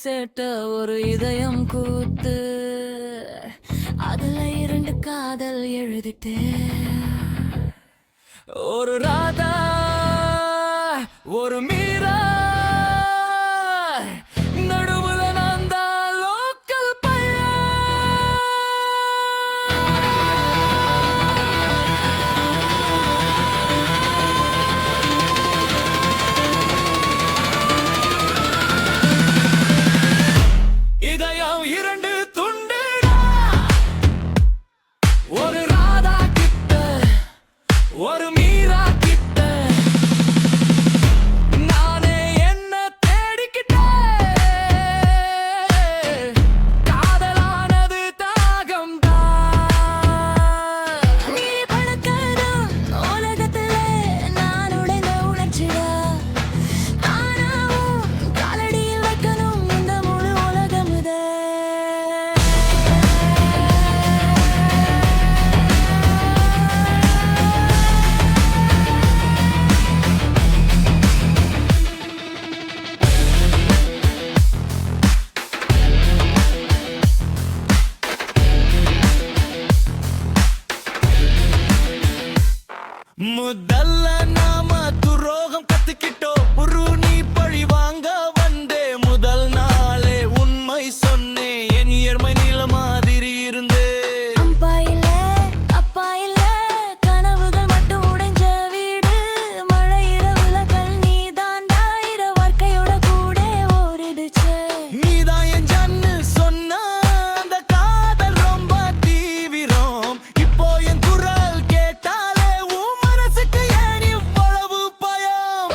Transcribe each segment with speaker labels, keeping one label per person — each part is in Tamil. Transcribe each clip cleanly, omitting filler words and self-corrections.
Speaker 1: சேட்ட ஒரு இதயம் கூத்து, அதுல 2 காதல் எழுதிட்டு ஒரு ராதா ஒரு மீரா நடுவுல நான் தான் லோக்கல் இதயம் 2 துண்டுடா, ஒரு ராதா கிட்ட ஒரு மீரா கிட்ட நானே என்ன தேடிக்கிட்டேன். காதலானது தாகம் தான். நீ பழக்கதும் உலகத்துல நான் உடைந்த உணர்ச்சிடா. ஆனாவும் காலடியில் வைக்கணும் இந்த முழு உலகமுதே. முதல்ல நாம துரோகம் கத்துக்கிட்டோம், ஒரு நீ பழி வாங்க வந்தே. முதல் நாளே உண்மை சொன்னேன், என் இயற்மை நீல மாதிரி இருந்தே. அம்பா இல்ல அப்பா இல்ல, கனவுகள் மட்டும் உடைஞ்ச வீடு. மழை இரவுல கல் நீ தாண்டாயிர வாழ்க்கையோட கூட ஓடிடுச்சு. நீதான் என் ஜன்னு சொன்ன அந்த காதல் ரொம்ப தீவிரம். இப்போ என் குரல் கேட்டாலே உன் மனசுக்கு ஏன் இவ்வளவு பயம்?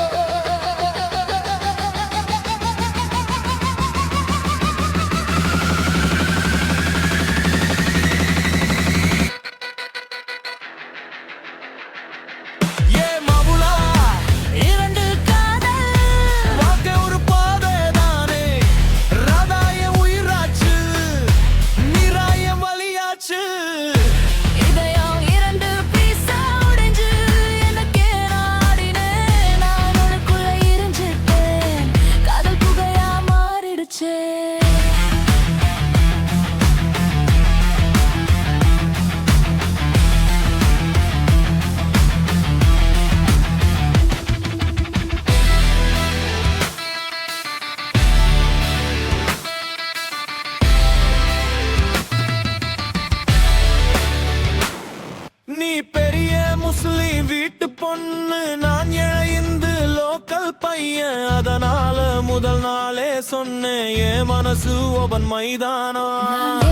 Speaker 1: ஏ மாவுலா 2 காதல் வாழ்க்கை ஒரு பாதை தானே. ராதா என் உயிராச்சு, மீரா என் வலியாச்சு. இதயம் 2 பீஸா உடைஞ்சு எனக்கே நாடினேன். நான் உனக்குள்ள இருந்துட்டேன், காதல் புகையா மாறிடுச்சே. நீ பெரிய முஸ்லிம் வீட்டு பொண்ணு, நான் இழைந்து லோக்கல் பையன். அதனால முதல் நாளே சொன்னேன், என் மனசு ஓபன் மைதானம்.